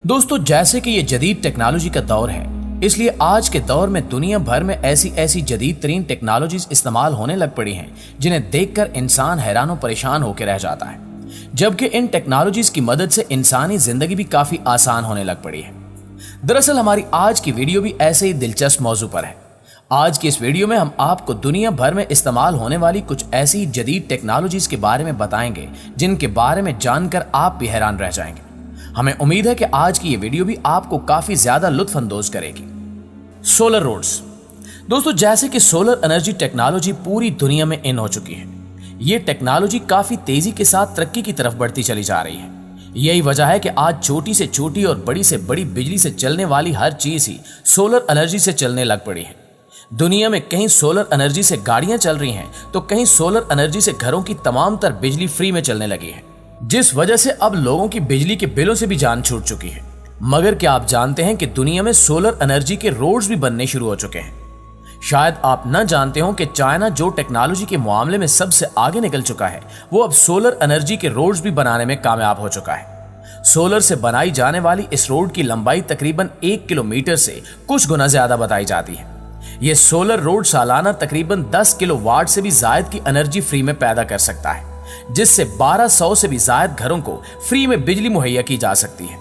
दोस्तों, जैसे कि ये जदीद टेक्नोलॉजी का दौर है, इसलिए आज के दौर में दुनिया भर में ऐसी जदीद तरीन टेक्नोलॉजीज इस्तेमाल होने लग पड़ी हैं जिन्हें देखकर इंसान हैरान और परेशान होकर रह जाता है। जबकि इन टेक्नोलॉजीज की मदद से इंसानी जिंदगी भी काफी आसान होने लग पड़ी है। दरअसल हमारी आज की वीडियो भी ऐसे ही दिलचस्प मौजू पर है। आज की इस वीडियो में हम आपको दुनिया भर में इस्तेमाल होने वाली कुछ ऐसी जदीद टेक्नोलॉजीज के बारे में बताएंगे जिनके बारे में जानकर आप भी हैरान रह जाएंगे। हमें उम्मीद है कि आज की ये वीडियो भी आपको काफी ज्यादा लुत्फ अंदोज करेगी। Solar roads. दोस्तों, जैसे कि सोलर एनर्जी टेक्नोलॉजी पूरी दुनिया में इन हो चुकी है। ये टेक्नोलॉजी काफी तेजी के साथ तरक्की की तरफ बढ़ती चली जा रही है। यही वजह है कि आज छोटी से छोटी और बड़ी से बड़ी बिजली से चलने वाली हर चीज ही सोलर एनर्जी से चलने लग पड़ी है। दुनिया में कहीं सोलर एनर्जी से गाड़ियां चल रही हैं, तो कहीं सोलर एनर्जी से घरों की तमाम तर बिजली फ्री में चलने लगी है, जिस वजह से अब लोगों की बिजली के बिलों से भी जान छूट चुकी है। मगर क्या आप जानते हैं कि दुनिया में सोलर एनर्जी के रोड्स भी बनने शुरू हो चुके हैं। शायद आप न जानते हो कि चाइना जो टेक्नोलॉजी के मामले में सबसे आगे निकल चुका है, वो अब सोलर एनर्जी के रोड्स भी बनाने में कामयाब हो चुका है। सोलर से बनाई जाने वाली इस रोड की लंबाई तकरीबन 1 किलोमीटर से कुछ गुना ज्यादा बताई जाती है। यह सोलर रोड सालाना तकरीबन 10 किलोवाट से भी ज्यादा की एनर्जी फ्री में पैदा कर सकता है, जिससे 1200 से भी ज्यादा घरों को फ्री में बिजली मुहैया की जा सकती है।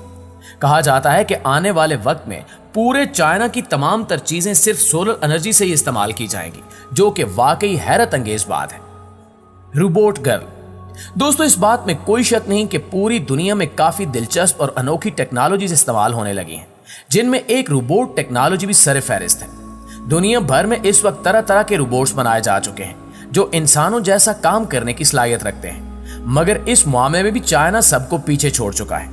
कहा जाता है कि आने वाले वक्त में पूरे चाइना की तमाम तर चीजें सिर्फ सोलर एनर्जी से ही इस्तेमाल की जाएंगी, जो कि वाकई हैरत अंगेज बात है। Robot girl. दोस्तों, इस बात में कोई शक नहीं कि पूरी दुनिया में काफी दिलचस्प और अनोखी टेक्नोलॉजीज इस्तेमाल होने लगी हैं, जिनमें एक रोबोट टेक्नोलॉजी भी सरफहरिस्त है। दुनिया भर में इस वक्त तरह तरह के रोबोट्स बनाए जा चुके हैं जो इंसानों जैसा काम करने की सलाहियत रखते हैं। मगर इस मामले में भी चाइना सबको पीछे छोड़ चुका है,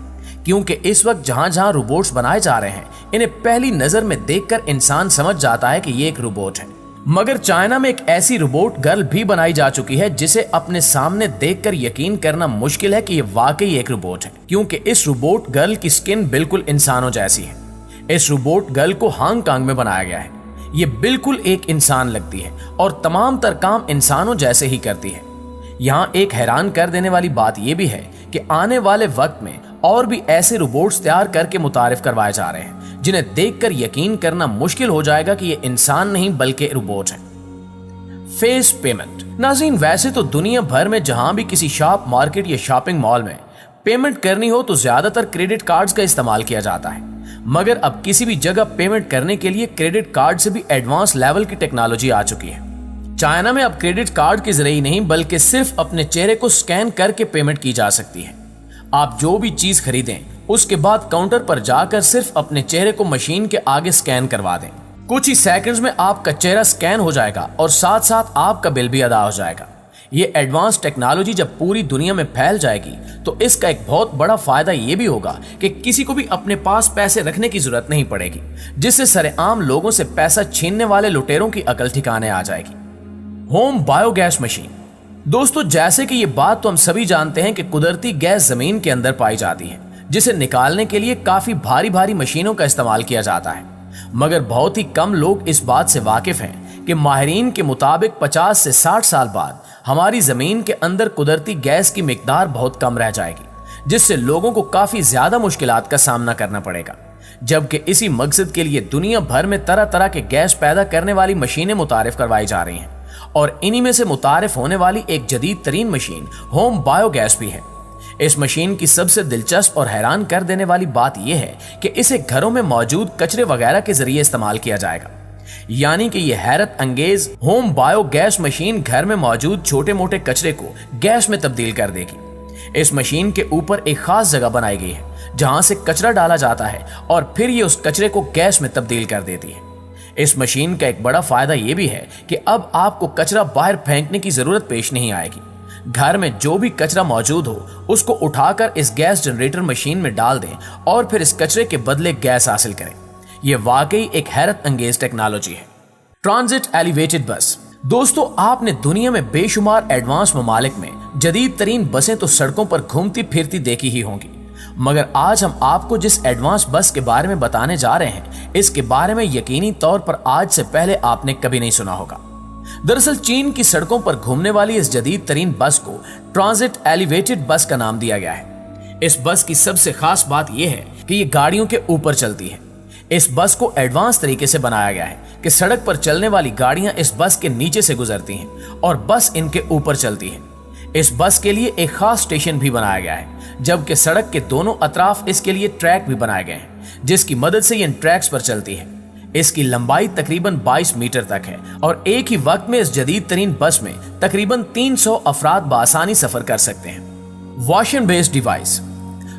क्योंकि इस वक्त जहां जहां रोबोट्स बनाए जा रहे हैं, इन्हें पहली नजर में देखकर इंसान समझ जाता है कि ये एक रोबोट है। मगर चाइना में एक ऐसी रोबोट गर्ल भी बनाई जा चुकी है जिसे अपने सामने देखकर यकीन करना मुश्किल है कि ये वाकई एक रोबोट है, क्योंकि इस रोबोट गर्ल की स्किन बिल्कुल इंसानों जैसी है। इस रोबोट गर्ल को हांगकांग में बनाया गया है। ये बिल्कुल एक इंसान लगती है और तमाम तर काम इंसानों जैसे ही करती है। यहाँ एक हैरान कर देने वाली बात यह भी है कि आने वाले वक्त में और भी ऐसे रोबोट्स तैयार करके मुतारिफ करवाए जा रहे हैं जिन्हें देखकर यकीन करना मुश्किल हो जाएगा कि ये इंसान नहीं बल्कि रोबोट है। Face payment. नाज़रीन, वैसे तो दुनिया भर में जहां भी किसी शॉप, मार्केट या शॉपिंग मॉल में पेमेंट करनी हो तो ज्यादातर क्रेडिट कार्ड्स का इस्तेमाल किया जाता है। मगर अब किसी भी जगह पेमेंट करने के लिए क्रेडिट कार्ड से भी एडवांस लेवल की टेक्नोलॉजी आ चुकी है। चाइना में अब क्रेडिट कार्ड के जरिए नहीं बल्कि सिर्फ अपने चेहरे को स्कैन करके पेमेंट की जा सकती है। आप जो भी चीज खरीदें, उसके बाद काउंटर पर जाकर सिर्फ अपने चेहरे को मशीन के आगे स्कैन करवा दें। कुछ ही सेकंड्स में आपका चेहरा स्कैन हो जाएगा और साथ साथ आपका बिल भी अदा हो जाएगा। ये एडवांस टेक्नोलॉजी जब पूरी दुनिया में फैल जाएगी तो इसका एक बहुत बड़ा फायदा ये भी होगा कि किसी को भी अपने पास पैसे रखने की जरूरत नहीं पड़ेगी, जिससे सरेआम लोगों से पैसा छीनने वाले लुटेरों की अकल ठिकाने आ जाएगी। Home biogas machine. दोस्तों, जैसे कि ये बात तो हम सभी जानते हैं कि कुदरती गैस जमीन के अंदर पाई जाती है, जिसे निकालने के लिए काफी भारी भारी मशीनों का इस्तेमाल किया जाता है। मगर बहुत ही कम लोग इस बात से वाकिफ हैं कि माहिरीन के मुताबिक 50 से 60 साल बाद हमारी जमीन के अंदर कुदरती गैस की मिकदार बहुत कम रह जाएगी, जिससे लोगों को काफी ज्यादा मुश्किलात का सामना करना पड़ेगा। जबकि इसी मकसद के लिए दुनिया भर में तरह तरह के गैस पैदा करने वाली मशीनें मुतारिफ करवाई जा रही हैं, और इन्हीं में से मुतारिफ होने वाली एक जदीद तरीन मशीन होम बायोगैस भी है। इस मशीन की सबसे दिलचस्प और हैरान कर देने वाली बात यह है कि इसे घरों में मौजूद कचरे वगैरह के जरिए इस्तेमाल किया जाएगा। यानी कि यह हैरत अंगेज होम बायोगैस मशीन घर में मौजूद छोटे मोटे कचरे को गैस में तब्दील कर देगी। इस मशीन के ऊपर एक खास जगह बनाई गई है जहां से कचरा डाला जाता है और फिर ये उस कचरे को गैस में तब्दील कर देती है। इस मशीन का एक बड़ा फायदा यह भी है कि अब आपको कचरा बाहर फेंकने की जरूरत पेश नहीं आएगी। घर में जो भी कचरा मौजूद हो उसको उठाकर इस गैस जनरेटर मशीन में डाल दें और फिर इस कचरे के बदले गैस हासिल करें। यह वाकई एक हैरत अंगेज टेक्नोलॉजी है। ट्रांजिट एलिवेटेड बस। दोस्तों, आपने दुनिया में बेशुमार एडवांस ममालिक में जदीद तरीन बसें तो सड़कों पर घूमती फिरती देखी ही होंगी, मगर आज हम आपको जिस एडवांस बस के बारे में बताने जा रहे हैं, इसके बारे में यकीनी तौर पर आज से पहले आपने कभी नहीं सुना होगा। दरअसल चीन की सड़कों पर घूमने वाली इस जदीद तरीन बस को ट्रांजिट एलिवेटेड बस का नाम दिया गया है। इस बस की सबसे खास बात यह है कि ये गाड़ियों के ऊपर चलती है। इस बस को एडवांस तरीके से बनाया गया है कि सड़क पर चलने वाली गाड़ियां इस बस के नीचे से गुजरती हैं और बस इनके ऊपर चलती है। इस बस के लिए एक खास स्टेशन भी बनाया गया है, जबकि सड़क के दोनों अतराफ इसके लिए ट्रैक भी बनाए गए हैं, जिसकी मदद से ये इन ट्रैक्स पर चलती है। इसकी लंबाई तकरीबन 22 मीटर तक है और एक ही वक्त में इस जदीद तरीन बस में तकरीबन 300 अफराद बआसानी सफर कर सकते हैं। Wash and based device.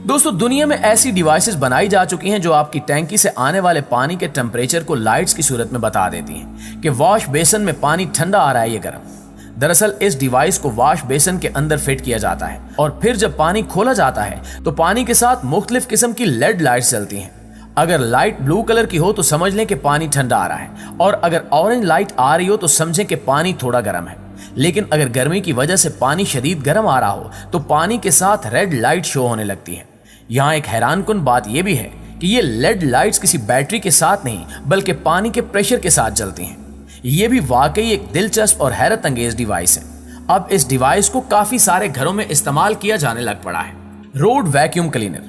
दोस्तों, दुनिया में ऐसी डिवाइसेस बनाई जा चुकी हैं जो आपकी टैंकी से आने वाले पानी के टेम्परेचर को लाइट्स की सूरत में बता देती हैं कि वॉश बेसन में पानी ठंडा आ रहा है या गर्म। दरअसल इस डिवाइस को वॉश बेसन के अंदर फिट किया जाता है और फिर जब पानी खोला जाता है तो पानी के साथ मुख्तलिफ किस्म की लेड लाइट्स जलती हैं। अगर लाइट ब्लू कलर की हो तो समझ लें कि पानी ठंडा आ रहा है, और अगर ऑरेंज लाइट आ रही हो तो समझें कि पानी थोड़ा गर्म है। लेकिन अगर गर्मी की वजह से पानी शदीद गर्म आ रहा हो तो पानी के साथ रेड लाइट शो होने लगती है। यहाँ एक हैरानकुन बात यह भी है कि ये लेड लाइट्स किसी बैटरी के साथ नहीं बल्कि पानी के प्रेशर के साथ जलती हैं। ये भी वाकई एक दिलचस्प और हैरत अंगेज डिवाइस है। अब इस डिवाइस को काफी सारे घरों में इस्तेमाल किया जाने लग पड़ा है। Road vacuum cleaner.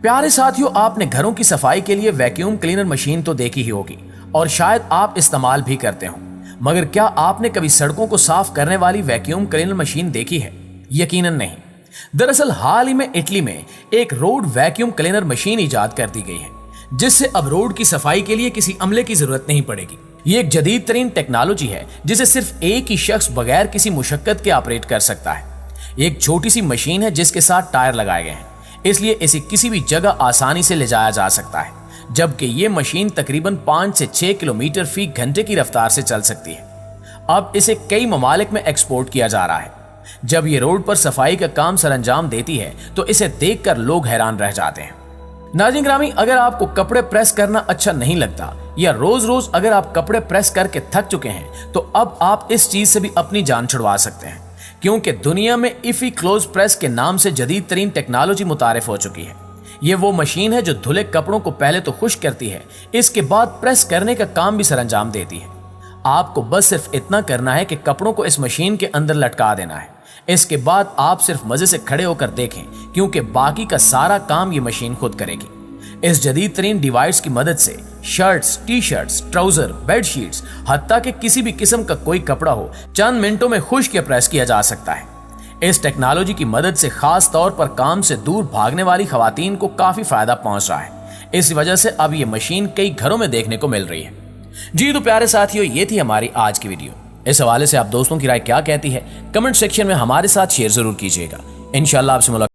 प्यारे साथियों, आपने घरों की सफाई के लिए वैक्यूम क्लीनर मशीन तो देखी ही होगी और शायद आप इस्तेमाल भी करते हो, मगर क्या आपने कभी सड़कों को साफ करने वाली वैक्यूम क्लीनर मशीन देखी है? यकीनन नहीं। दरअसल हाल ही में इटली में एक रोड वैक्यूम क्लीनर मशीन इजाद कर दी गई है, जिससे अब रोड की सफाई के लिए किसी अमले की जरूरत नहीं पड़ेगी। ये एक जदीद तरीन टेक्नोलॉजी है जिसे सिर्फ एक ही शख्स बगैर किसी मुशक्कत के ऑपरेट कर सकता है। ये एक छोटी सी मशीन है जिसके साथ टायर लगाए गए हैं, इसलिए इसे किसी भी जगह आसानी से ले जाया जा सकता है, जबकि ये मशीन तकरीबन 5 से 6 किलोमीटर फी घंटे की रफ्तार से चल सकती है। अब इसे कई ममालिक में एक्सपोर्ट किया जा रहा है। जब ये रोड पर सफाई का काम सरअंजाम देती है तो इसे देखकर लोग हैरान रह जाते हैं। नाज़रीन ग्रामी, अगर आपको कपड़े प्रेस करना अच्छा नहीं लगता या रोज रोज अगर आप कपड़े प्रेस करके थक चुके हैं तो अब आप इस चीज से भी अपनी जान छुड़वा सकते हैं, क्योंकि दुनिया में इफी क्लोज प्रेस के नाम से जदीद तरीन टेक्नोलॉजी मुतारिफ हो चुकी है। ये वो मशीन है जो धुले कपड़ों को पहले तो खुश्क करती है, इसके बाद प्रेस करने का काम भी सरअंजाम देती है। आपको बस सिर्फ इतना करना है कि कपड़ों को इस मशीन के अंदर लटका देना है। इसके बाद आप सिर्फ मजे से खड़े होकर देखें, क्योंकि बाकी का सारा काम ये मशीन खुद करेगी। इस जदीद तरीन डिवाइस की मदद से shirts, T shirts, trouser, bedsheets, हत्ता कि किसी भी किस्म का कोई कपड़ा हो, चंद मिनटों में खुश्क या प्रेस किया जा सकता है। इस टेक्नोलॉजी की मदद से खास तौर पर काम से दूर भागने वाली खवातीन को काफी फायदा पहुंच रहा है। इस वजह से अब ये मशीन कई घरों में देखने को मिल रही है। जी तो प्यारे साथियों, ये थी हमारी आज की वीडियो। इस हवाले से आप दोस्तों की राय क्या कहती है, कमेंट सेक्शन में हमारे साथ शेयर जरूर कीजिएगा। इंशाल्लाह आपसे मुलाकात